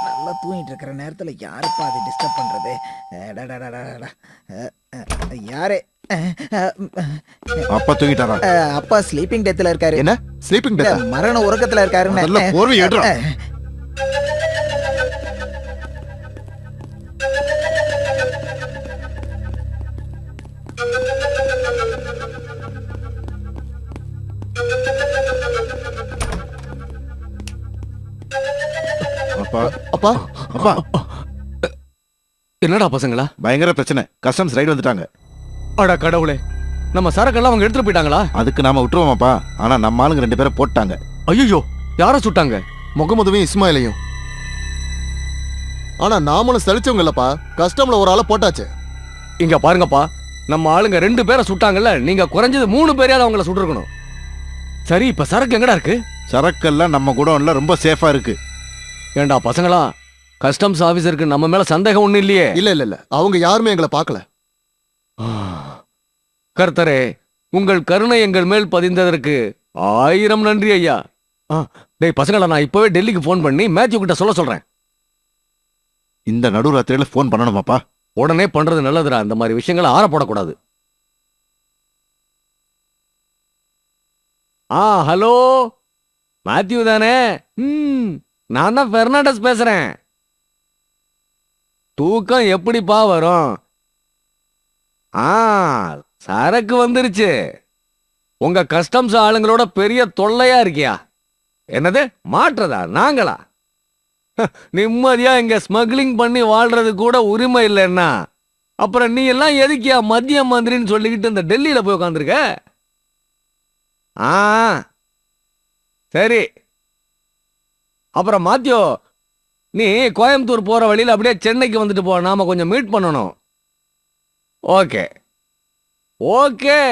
நல்லா தூங்கிட்டு இருக்கிற நேரத்தில் யாருப்பா அதை டிஸ்டர்ப் பண்ணுறது? யாரு? அப்பா தூங்கிட்டாரா? அப்பா ஸ்லீப்பிங் டெத்தில் இருக்காரு. என்ன ஸ்லீப்பிங் டெத்? மரண உறக்கத்தில் இருக்காருன்னு. நல்ல போர்வை ஏடுறா. அப்பா அப்பா அப்பா என்னடா பசங்களா? பயங்கர பிரச்சனை. கஸ்டம்ஸ் ரைடு வந்துட்டாங்க. அட கடவுளே, நம்ம சரக்கெல்லாம் அவங்க எடுத்துட்டு போயிட்டாங்களா? அதுக்கு நாம விட்டுருவோமாப்பா? ஆனா நம்ம ஆளுங்க 2 பேரை போட்டாங்க. ஐயோ, யார சுட்டாங்க? முகமதுவையும் இஸ்மாயிலையும். ஆனா நாமளும் சலிச்சவங்க இல்லப்பா, கஸ்டம்ல ஒரு ஆளை போட்டாச்சு. இங்க பாருங்கப்பா, நம்ம ஆளுங்க 2 பேரை சுட்டாங்கல்ல, நீங்க குறைஞ்சது 3 பேரையாவது அவங்கள சுட்டுருக்கணும். சரி, இப்ப சரக்கு எங்கடா இருக்கு? சரக்கெல்லாம் நம்ம குடோன்ல ரொம்ப சேஃபா இருக்கு. ஏண்டா பசங்களா, கஸ்டம்ஸ் ஆபீசருக்கு நம்ம மேல சந்தேகம் ஒண்ணு இல்லையே? இல்ல அவங்க யாருமே எங்களை பார்க்கல. கர்த்தரே, உங்கள் கருணை எங்கள் மேல் பதிந்ததற்கு 1000 நன்றி ஐயா. டேய் பசங்களா, நான் இப்பவே டெல்லிக்கு போன் பண்ணி மேத்யூ கிட்ட சொல்றேன். இந்த நடுராத்திரியில போன் பண்ணணுமாப்பா? உடனே பண்றது நல்லதுடா. இந்த மாதிரி விஷயங்களை ஆற போடக்கூடாது. ஹலோ, மேத்யூ தானே? நான் தான் பெர்னாண்டஸ் பேசுறேன். தூக்கம் எப்படிப்பா வரும்? சரக்கு வந்துருச்சு. உங்க கஸ்டம்ஸ் ஆளுங்களோட பெரிய தொல்லையா இருக்கியா? என்னது மாற்றதா? நாங்களா? நிம்மதியா இங்க ஸ்மக்லிங் பண்ணி வாழ்றது கூட உரிமை இல்லைன்னா அப்புறம் நீ எல்லாம் எதுக்கியா மத்திய மந்திரின்னு சொல்லிக்கிட்டு இந்த டெல்லியில போய் உட்காந்துருக்க? சரி, அப்புறம் மாத்தியோ, நீ கோயம்புத்தூர் போற வழியில் அப்படியே சென்னைக்கு வந்துட்டு போ. நாம கொஞ்சம் மீட் பண்ணணும். Okay okay.